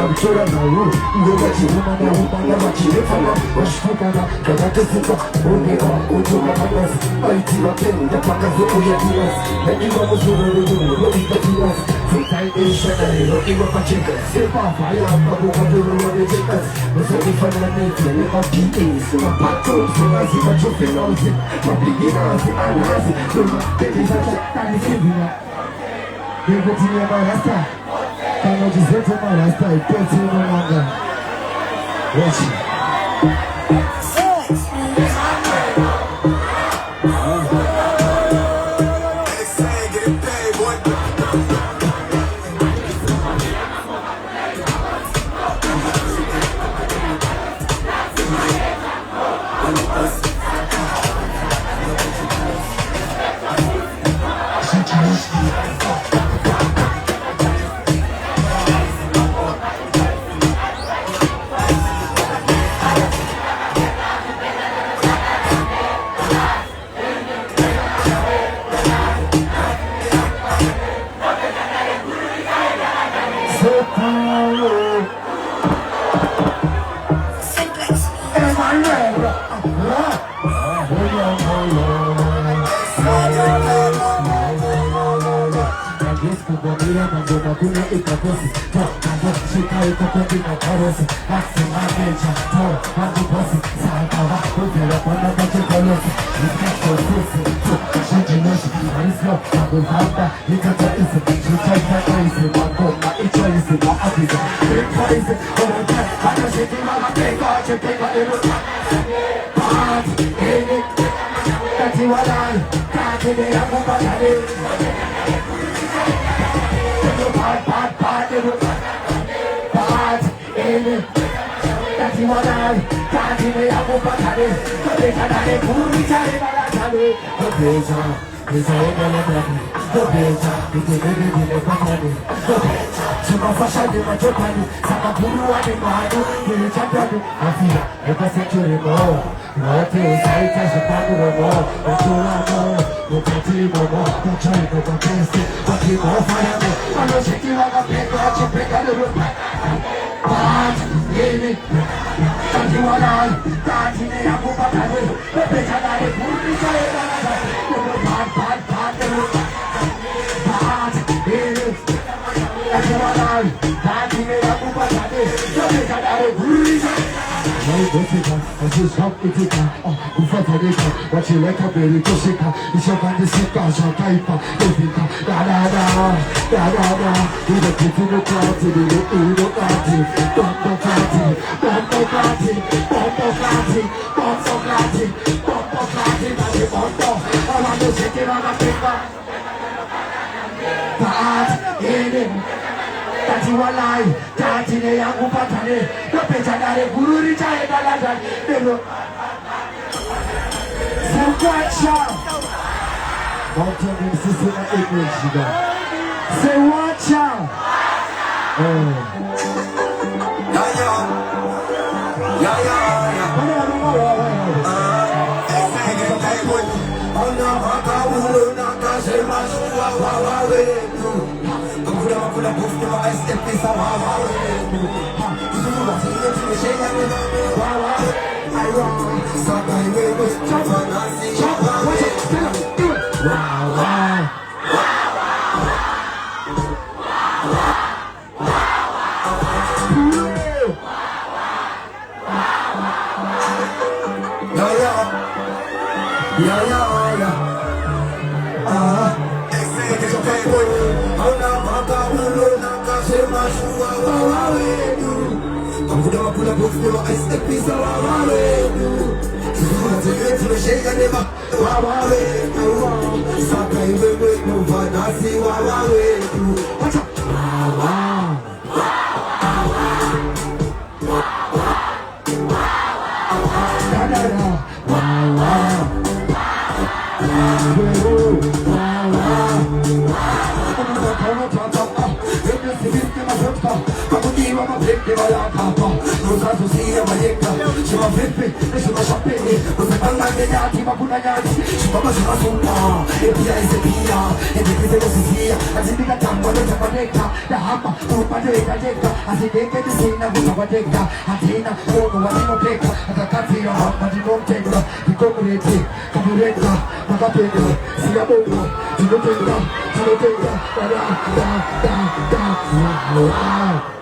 capturando Lugar de uma na uma na batida fala Osfugana, cada pessoa Onega, ujuga manas Aitiva tenda, pakazo uyagiras Iwa muzuru Lorita tiras Futai ishanare, iwa pachika Sepa fire, pabu kaduru warejikas Musani fananite, lema PAs Uma patos, uma zima chufenosi Uma beginners, anasi Luma, baby, zacha, tani fibina Devo tinha marasta Tava dizendo marasta e pensa no manga Hoje uma faixa de uma chocane Saka puro animado Ele te apego A filha, eu passei de limão Não tem saída de pago irmão Eu tô lá não No canto de mamão Não te olho, não acontece Aqui não falhando A noite que logo pega Te pegando no Bate, ele Tá de olhar Tá de nem a culpa pra mim Eu beijo a dar puro e já é nada Eu bate, ele Tá de olhar Tá de nem a culpa pra mim Eu beijo a dar puro e já Vai ficar, às vezes vai ficar O favorito, bate lá cabelo e toxica E joga nesse carro, joga e pá Eu fica, E daqui no quarto, no quarto Dá de bombom, olha meu jeito lá na pica Bate, ele Tajiwalai, tajine yangu patane Napechadare gururi chae dalajan Delo Sangwacha Mountain in system of image Say watch out Kula bufte wa STP sa wawa Isu wa siye chile shenya me wawa Iron Saka iwe we Chapa nasi Watch it, stand up, do it Wawa Pula bufte wa STP sa wawa Isu wa siye chile shenya me wawa Saka iwe we Nova nasi wawa Watch out Wawa Wow. Iwa mapepe wala kapa Nusa susia mayeka Shima pepe, shima shapene Usakanga nyati, makuna nyati Shima mashima sumpa Epia isepia Epia isepia Azindika tangwa nota padeka Dahama, upadeka deka Azindeke disina kutapadeka Atina, kono wanino peka Atakati ya hapa, dinotenga Dikomurete, kamureka Nakapeka, siya bongo Dinotenga, dinotenga Da da da da da Wow